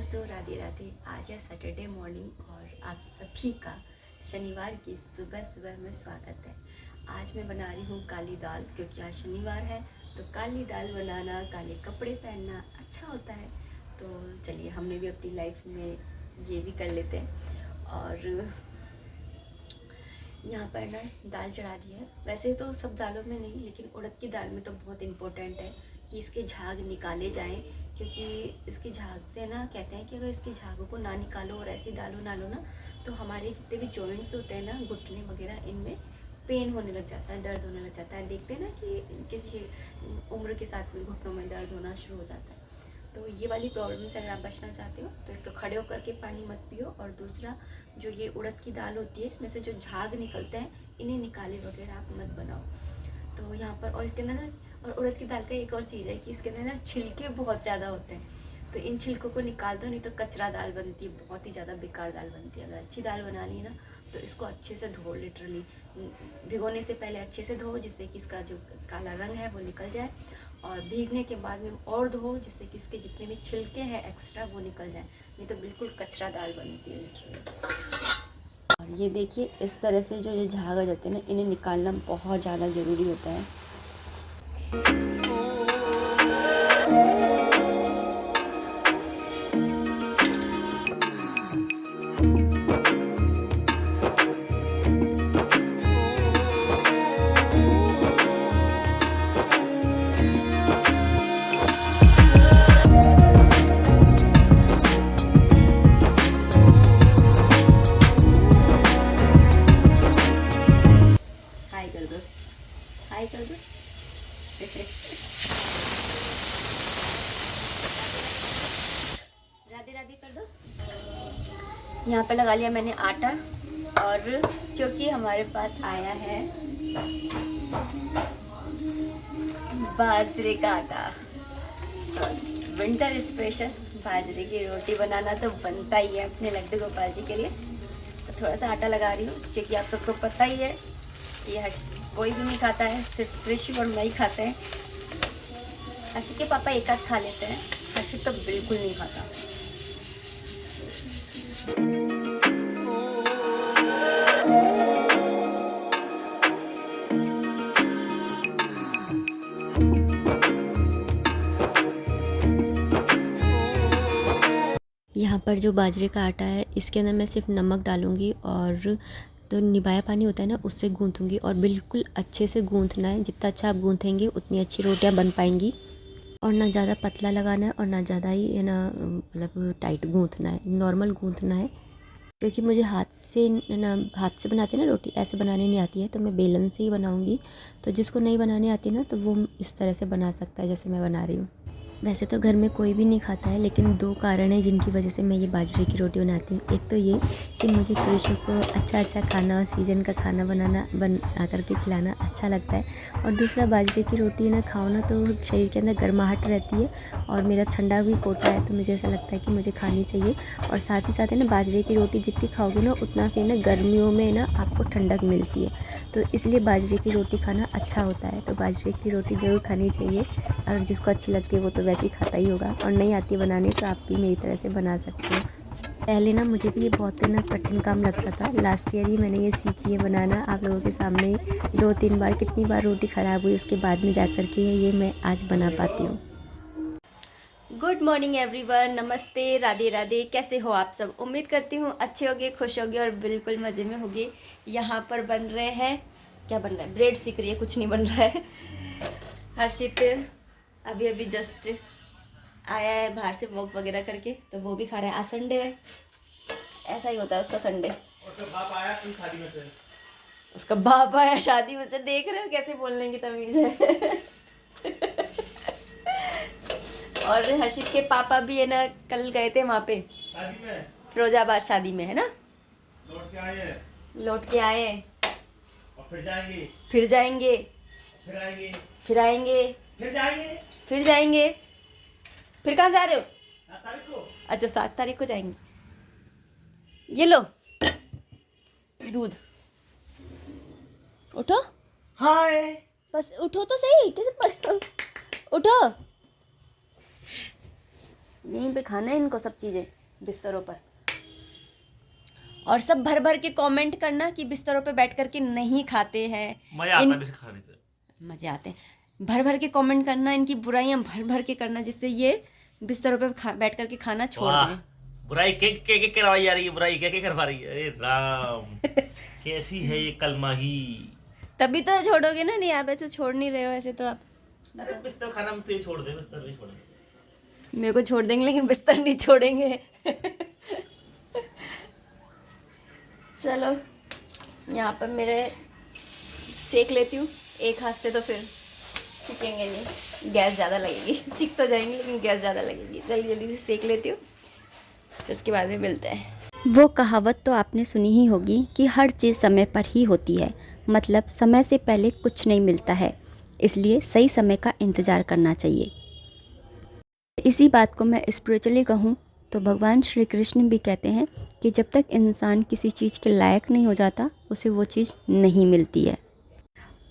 दोस्तों, राधे राधे। आज है सैटरडे मॉर्निंग और आप सभी का शनिवार की सुबह सुबह में स्वागत है। आज मैं बना रही हूँ काली दाल, क्योंकि आज शनिवार है तो काली दाल बनाना, काले कपड़े पहनना अच्छा होता है। तो चलिए, हमने भी अपनी लाइफ में ये भी कर लेते हैं। और यहाँ पर ना दाल चढ़ा दी है। वैसे तो सब दालों में नहीं, लेकिन उड़द की दाल में तो बहुत इम्पोर्टेंट है कि इसके झाग निकाले जाएं, क्योंकि इसके झाग से ना कहते हैं कि अगर इसके झागों को ना निकालो और ऐसी दालों ना लो ना, तो हमारे जितने भी जॉइंट्स होते हैं ना, घुटने वगैरह, इनमें पेन होने लग जाता है, दर्द होने लग जाता है। देखते हैं ना कि किसी उम्र के साथ में घुटनों में दर्द होना शुरू हो जाता है। तो ये वाली प्रॉब्लम से अगर आप बचना चाहते हो तो एक तो खड़े होकर के पानी मत पियो, और दूसरा जो ये उड़द की दाल होती है, इसमें से जो झाग निकलते हैं, इन्हें निकाले वगैरह आप मत बनाओ। तो यहाँ पर, और इसके अंदर ना, और उड़द की दाल का एक और चीज़ है कि इसके अंदर ना छिलके बहुत ज़्यादा होते हैं। तो इन छिलकों को निकाल दो, नहीं तो कचरा दाल बनती है, बहुत ही ज़्यादा बेकार दाल बनती है। अगर अच्छी दाल बनानी है ना, तो इसको अच्छे से धो, लिटरली भिगोने से पहले अच्छे से धो, जिससे कि इसका जो काला रंग है वो निकल जाए, और भीगने के बाद में और धो, जिससे कि इसके जितने भी छिलके हैं एक्स्ट्रा वो निकल जाए, नहीं तो बिल्कुल कचरा दाल बनती है लिटरली। और ये देखिए, इस तरह से जो झाग आ जाते हैं ना, इन्हें निकालना बहुत ज़्यादा ज़रूरी होता है। हाय कर दो, हाय कर दो। राधे राधे कर दो। यहाँ पे लगा लिया मैंने आटा, और क्योंकि हमारे पास आया है बाजरे का आटा, तो विंटर स्पेशल बाजरे की रोटी बनाना तो बनता ही है अपने लड्डू गोपाल जी के लिए। तो थोड़ा सा आटा लगा रही हूँ, क्योंकि आप सबको पता ही है कि कोई भी नहीं खाता है, सिर्फ कृषि और मैं ही खाते हैं। हर्षित के पापा एक आध खा लेते हैं, हर्षित तो बिल्कुल नहीं खाता। यहाँ पर जो बाजरे का आटा है, इसके अंदर मैं सिर्फ नमक डालूँगी, और तो निबाया पानी होता है ना, उससे गूँथूँगी, और बिल्कुल अच्छे से गूँथना है। जितना अच्छा आप गूँथेंगे उतनी अच्छी रोटियाँ बन पाएंगी। और ना ज़्यादा पतला लगाना है और ना ज़्यादा ही है ना, मतलब टाइट गूँथना है, नॉर्मल गूँथना है। क्योंकि मुझे हाथ से ना, हाथ से बनाते हैं ना रोटी, ऐसे बनाने नहीं आती है, तो मैं बेलन से ही बनाऊँगी। तो जिसको नहीं बनाने आती ना, तो वो इस तरह से बना सकता है जैसे मैं बना रही हूँ। वैसे तो घर में कोई भी नहीं खाता है, लेकिन दो कारण हैं जिनकी वजह से मैं ये बाजरे की रोटी बनाती हूँ। एक तो ये कि मुझे कृषि को अच्छा अच्छा खाना और सीजन का खाना बना करके खिलाना अच्छा लगता है, और दूसरा बाजरे की रोटी ना खाओ ना, तो शरीर के अंदर गर्माहट रहती है, और मेरा ठंडा भी कोटा है, तो मुझे ऐसा लगता है कि मुझे खानी चाहिए। और साथ ही साथ है ना, बाजरे की रोटी जितनी खाओगे ना, उतना फिर ना गर्मियों में ना आपको ठंडक मिलती है, तो इसलिए बाजरे की रोटी खाना अच्छा होता है। तो बाजरे की रोटी ज़रूर खानी चाहिए, और जिसको अच्छी लगती है वो तो वैसे ही खाता ही होगा, और नहीं आती बनाने तो आप भी मेरी तरह से बना सकते हो। पहले ना मुझे भी ये बहुत ना कठिन काम लगता था। लास्ट ईयर ही मैंने ये सीखी है बनाना, आप लोगों के सामने 2-3 बार, कितनी बार रोटी ख़राब हुई, उसके बाद में जा कर के ये मैं आज बना पाती हूँ। गुड मॉर्निंग एवरीवन, नमस्ते, राधे राधे। कैसे हो आप सब? उम्मीद करती हूँ अच्छे होगे, खुश होगे और बिल्कुल मज़े में होगे। यहाँ पर बन रहे हैं, क्या बन रहा है? ब्रेड सीख रही है, कुछ नहीं बन रहा है। हर्षित अभी अभी जस्ट आया है बाहर से वॉक वगैरह करके, तो वो भी खा रहा है। आज संडे है, ऐसा ही होता है उसका संडे। उसका बाप आया शादी में से, उसका बाप आया शादी में से। देख रहे हो कैसे बोलने की तमीज है। और हर्षित के पापा भी है ना, कल गए थे वहाँ पे शादी में, फिरोजाबाद शादी में, है ना। लौट के आए और फिर जाएंगे, फिर जाएंगे, फिर आएंगे, फिर आएंगे, फिर जाएंगे, फिर जाएंगे। फिर कहाँ जा रहे हो? 7 तारीख को। अच्छा, 7 तारीख को जाएंगे। ये लो दूध, उठो। हाय, बस उठो तो सही, कैसे पड़े? उठो, यहीं पे खाना है इनको सब चीज़ें। बिस्तरों पर। और सब भर भर के कमेंट करना कि बिस्तरों पे बैठ करके नहीं खाते हैं। मजा आता है खाने से, मजे आते हैं। भर भर के कमेंट करना, इनकी बुराइयां भर भर के करना, जिससे ये बिस्तरों पे बैठ करके खाना छोड़ दें। बुराई के करवाई जा रही है, बुराई के करवा रही है। अरे राम कैसी है ये कलमाही। तभी तो छोड़ोगे ना, नहीं आप ऐसे छोड़ नहीं रहे हो, ऐसे तो आप बिस्तर खाना में तो ये छोड़ दे, बिस्तर नहीं छोड़ेंगे। मेरे को छोड़ देंगे लेकिन बिस्तर नहीं छोड़ेंगे। चलो यहाँ पर मेरे सेक लेती हूँ एक हाथ से, तो फिर सीखेंगे नहीं, गैस ज़्यादा लगेगी। सीख तो जाएंगे लेकिन गैस ज़्यादा लगेगी। जल्दी जल्दी से सेक लेती हूँ, फिर उसके बाद में मिलते हैं। वो कहावत तो आपने सुनी ही होगी कि हर चीज़ समय पर ही होती है, मतलब समय से पहले कुछ नहीं मिलता है, इसलिए सही समय का इंतज़ार करना चाहिए। इसी बात को मैं स्पिरिचुअली कहूँ तो भगवान श्री कृष्ण भी कहते हैं कि जब तक इंसान किसी चीज़ के लायक नहीं हो जाता, उसे वो चीज़ नहीं मिलती है।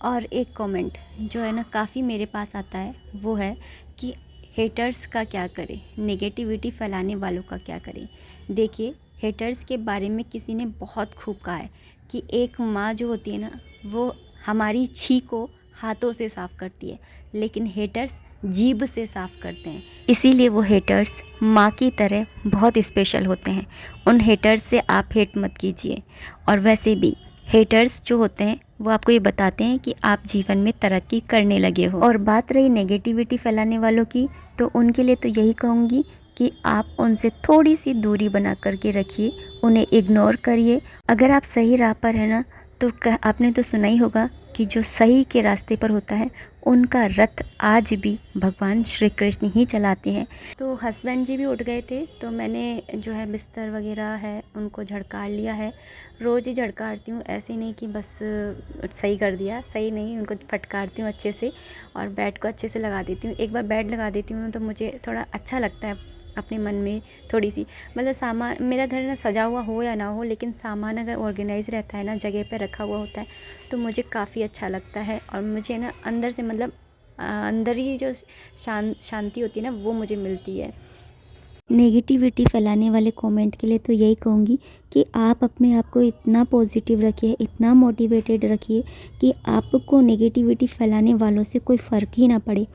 और एक कमेंट जो है ना काफ़ी मेरे पास आता है, वो है कि हेटर्स का क्या करें, नेगेटिविटी फैलाने वालों का क्या करें। देखिए, हेटर्स के बारे में किसी ने बहुत खूब कहा है कि एक माँ जो होती है ना, वो हमारी छी को हाथों से साफ़ करती है, लेकिन हेटर्स जीभ से साफ़ करते हैं। इसीलिए वो हेटर्स माँ की तरह बहुत स्पेशल होते हैं। उन हेटर्स से आप हेट मत कीजिए। और वैसे भी हेटर्स जो होते हैं वो आपको ये बताते हैं कि आप जीवन में तरक्की करने लगे हो। और बात रही नेगेटिविटी फैलाने वालों की, तो उनके लिए तो यही कहूँगी कि आप उनसे थोड़ी सी दूरी बना करके रखिए, उन्हें इग्नोर करिए। अगर आप सही राह पर है ना, तो आपने तो सुना ही होगा कि जो सही के रास्ते पर होता है उनका रथ आज भी भगवान श्री कृष्ण ही चलाते हैं। तो हस्बैंड जी भी उठ गए थे, तो मैंने जो है बिस्तर वगैरह है उनको झड़कार लिया है। रोज़ ही झड़कारती हूँ, ऐसे नहीं कि बस सही कर दिया, सही नहीं, उनको फटकारती हूँ अच्छे से और बेड को अच्छे से लगा देती हूँ। एक बार बेड लगा देती हूँ तो मुझे थोड़ा अच्छा लगता है, अपने मन में थोड़ी सी, मतलब सामान, मेरा घर ना सजा हुआ हो या ना हो, लेकिन सामान अगर ऑर्गेनाइज रहता है ना, जगह पे रखा हुआ होता है, तो मुझे काफ़ी अच्छा लगता है। और मुझे ना अंदर से, मतलब अंदर ही जो शांति होती है ना, वो मुझे मिलती है। नेगेटिविटी फैलाने वाले कमेंट के लिए तो यही कहूँगी कि आप अपने आप को इतना पॉजिटिव रखिए, इतना मोटिवेटेड रखिए कि आपको नेगेटिविटी फैलाने वालों से कोई फ़र्क ही ना पड़े।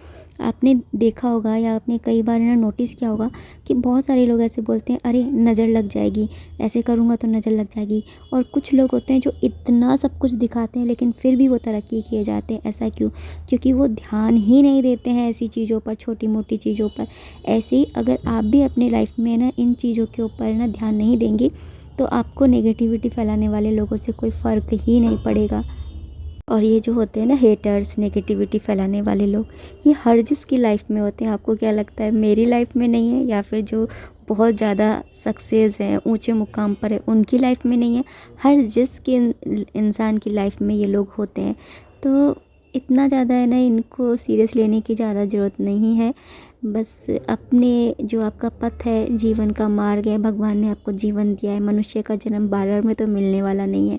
आपने देखा होगा या आपने कई बार ना नोटिस किया होगा कि बहुत सारे लोग ऐसे बोलते हैं, अरे नज़र लग जाएगी, ऐसे करूँगा तो नज़र लग जाएगी। और कुछ लोग होते हैं जो इतना सब कुछ दिखाते हैं लेकिन फिर भी वो तरक्की किए जाते हैं। ऐसा क्यों? क्योंकि वो ध्यान ही नहीं देते हैं ऐसी चीज़ों पर, छोटी मोटी चीज़ों पर। ऐसे ही अगर आप भी अपनी लाइफ में ना इन चीज़ों के ऊपर ना ध्यान नहीं देंगे, तो आपको नेगेटिविटी फैलाने वाले लोगों से कोई फ़र्क ही नहीं पड़ेगा। और ये जो होते हैं ना हेटर्स, नेगेटिविटी फैलाने वाले लोग, ये हर जिसकी लाइफ में होते हैं। आपको क्या लगता है मेरी लाइफ में नहीं है, या फिर जो बहुत ज़्यादा सक्सेस है, ऊंचे मुकाम पर है, उनकी लाइफ में नहीं है? हर जिसके इंसान की लाइफ में ये लोग होते हैं। तो इतना ज़्यादा है ना, इनको सीरियस लेने की ज़्यादा ज़रूरत नहीं है। बस अपने जो आपका पथ है, जीवन का मार्ग है, भगवान ने आपको जीवन दिया है, मनुष्य का जन्म बार-बार में तो मिलने वाला नहीं है,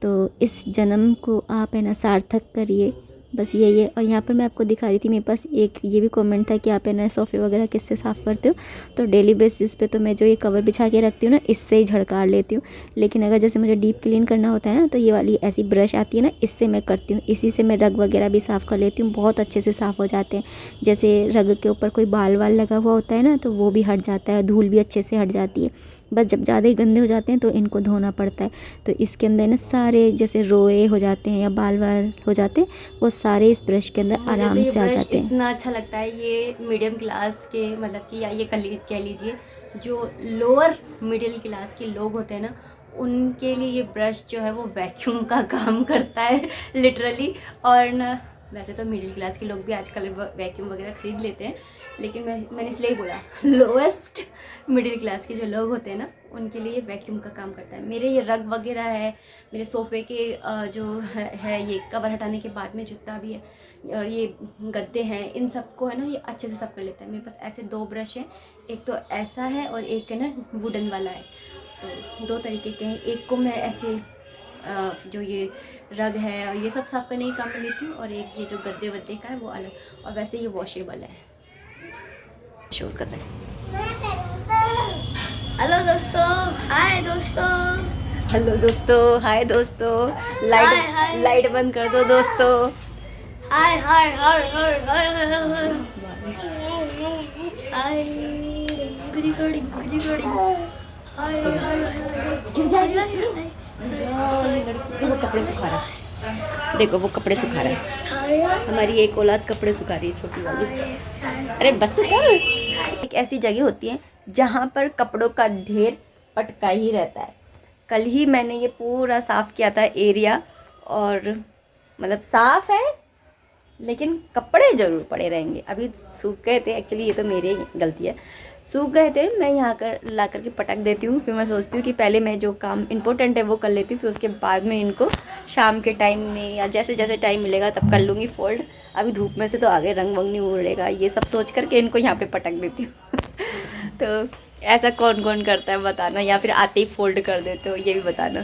तो इस जन्म को आप है ना सार्थक करिए, बस यही है। और यहाँ पर मैं आपको दिखा रही थी, मेरे पास एक ये भी कमेंट था कि आप है ना सोफ़े वगैरह किससे साफ़ करते हो, तो डेली बेसिस पे तो मैं जो ये कवर बिछा के रखती हूँ ना, इससे ही झड़कार लेती हूँ। लेकिन अगर जैसे मुझे डीप क्लीन करना होता है ना, तो ये वाली ऐसी ब्रश आती है ना, इससे मैं करती हूँ। इसी से मैं रग वगैरह भी साफ़ कर लेती हूँ, बहुत अच्छे से साफ़ हो जाते हैं। जैसे रग के ऊपर कोई बाल वाल लगा हुआ होता है ना, तो वो भी हट जाता है, धूल भी अच्छे से हट जाती है। बस जब ज़्यादा ही गंदे हो जाते हैं तो इनको धोना पड़ता है। तो इसके अंदर ना सारे जैसे रोए हो जाते हैं या बाल वाल हो जाते हैं, वो सारे इस ब्रश के अंदर आराम से आ जाते हैं। इतना अच्छा लगता है ये मीडियम क्लास के, मतलब कि या ये कह लीजिए जो लोअर मिडिल क्लास के लोग होते हैं ना, उनके लिए ये ब्रश जो है वो वैक्यूम का काम करता है लिटरली। और ना वैसे तो मिडिल क्लास के लोग भी आजकल वैक्यूम वगैरह ख़रीद लेते हैं, लेकिन मैंने इसलिए ही बोला लोएस्ट मिडिल क्लास के जो लोग होते हैं ना, उनके लिए वैक्यूम का काम करता है। मेरे ये रग वगैरह है, मेरे सोफ़े के जो है ये कवर हटाने के बाद में जितना भी है, और ये गद्दे हैं, इन सबको है ना ये अच्छे से सब कर लेता है। मेरे पास ऐसे 2 ब्रश हैं, एक तो ऐसा है और एक है ना वुडन वाला है। तो 2 तरीके के हैं। एक को मैं ऐसे जो ये रग है और ये सब साफ़ करने के काम में लेती हूँ, और एक ये जो गद्दे वद्दे का है वो अलग। और वैसे ये वॉशेबल है। शोर कर रहे हैं। हेलो दोस्तों, हाय दोस्तों, हेलो दोस्तों, हाय दोस्तों। हाय, हाय। लाइट बंद कर दो दोस्तों। हाय हाय हाय हाय हाय हाय हाय हाय गुड़ी गुड़ी गुड़ी गुड़ी हाय हाय हाय गिर जाएगी। देखो कपड़े सुखा रहा है, देखो वो कपड़े सुखा रहा है। हाय हमारी एक औलाद कपड़े सुखा रही है, छोटी वाली। अरे बस कर। एक ऐसी जगह होती है जहाँ पर कपड़ों का ढेर पटका ही रहता है। कल ही मैंने ये पूरा साफ़ किया था एरिया, और मतलब साफ़ है लेकिन कपड़े ज़रूर पड़े रहेंगे। अभी सूख गए थे, एक्चुअली ये तो मेरी गलती है, सूख गए थे। मैं यहाँ कर ला करके पटक देती हूँ, फिर मैं सोचती हूँ कि पहले मैं जो काम इम्पोर्टेंट है वो कर लेती हूँ, फिर उसके बाद में इनको शाम के टाइम में या जैसे जैसे टाइम मिलेगा तब कर लूँगी फोल्ड। अभी धूप में से तो आगे रंग वंग नहीं उड़ेगा, ये सब सोच करके इनको यहाँ पे पटक देती हूँ। तो ऐसा कौन कौन करता है बताना, या फिर आते ही फोल्ड कर देते हो, ये भी बताना।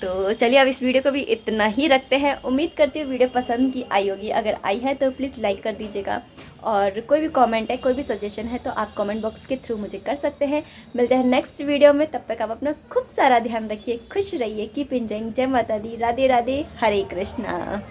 तो चलिए अब इस वीडियो को भी इतना ही रखते हैं। उम्मीद करती हूँ वीडियो पसंद की आई होगी। अगर आई है तो प्लीज़ लाइक कर दीजिएगा, और कोई भी कमेंट है, कोई भी सजेशन है तो आप कमेंट बॉक्स के थ्रू मुझे कर सकते हैं। मिलते हैं नेक्स्ट वीडियो में, तब तक आप अपना खूब सारा ध्यान रखिए, खुश रहिए, कीप एंजॉयिंग। जय माता दी, राधे राधे, हरे कृष्णा।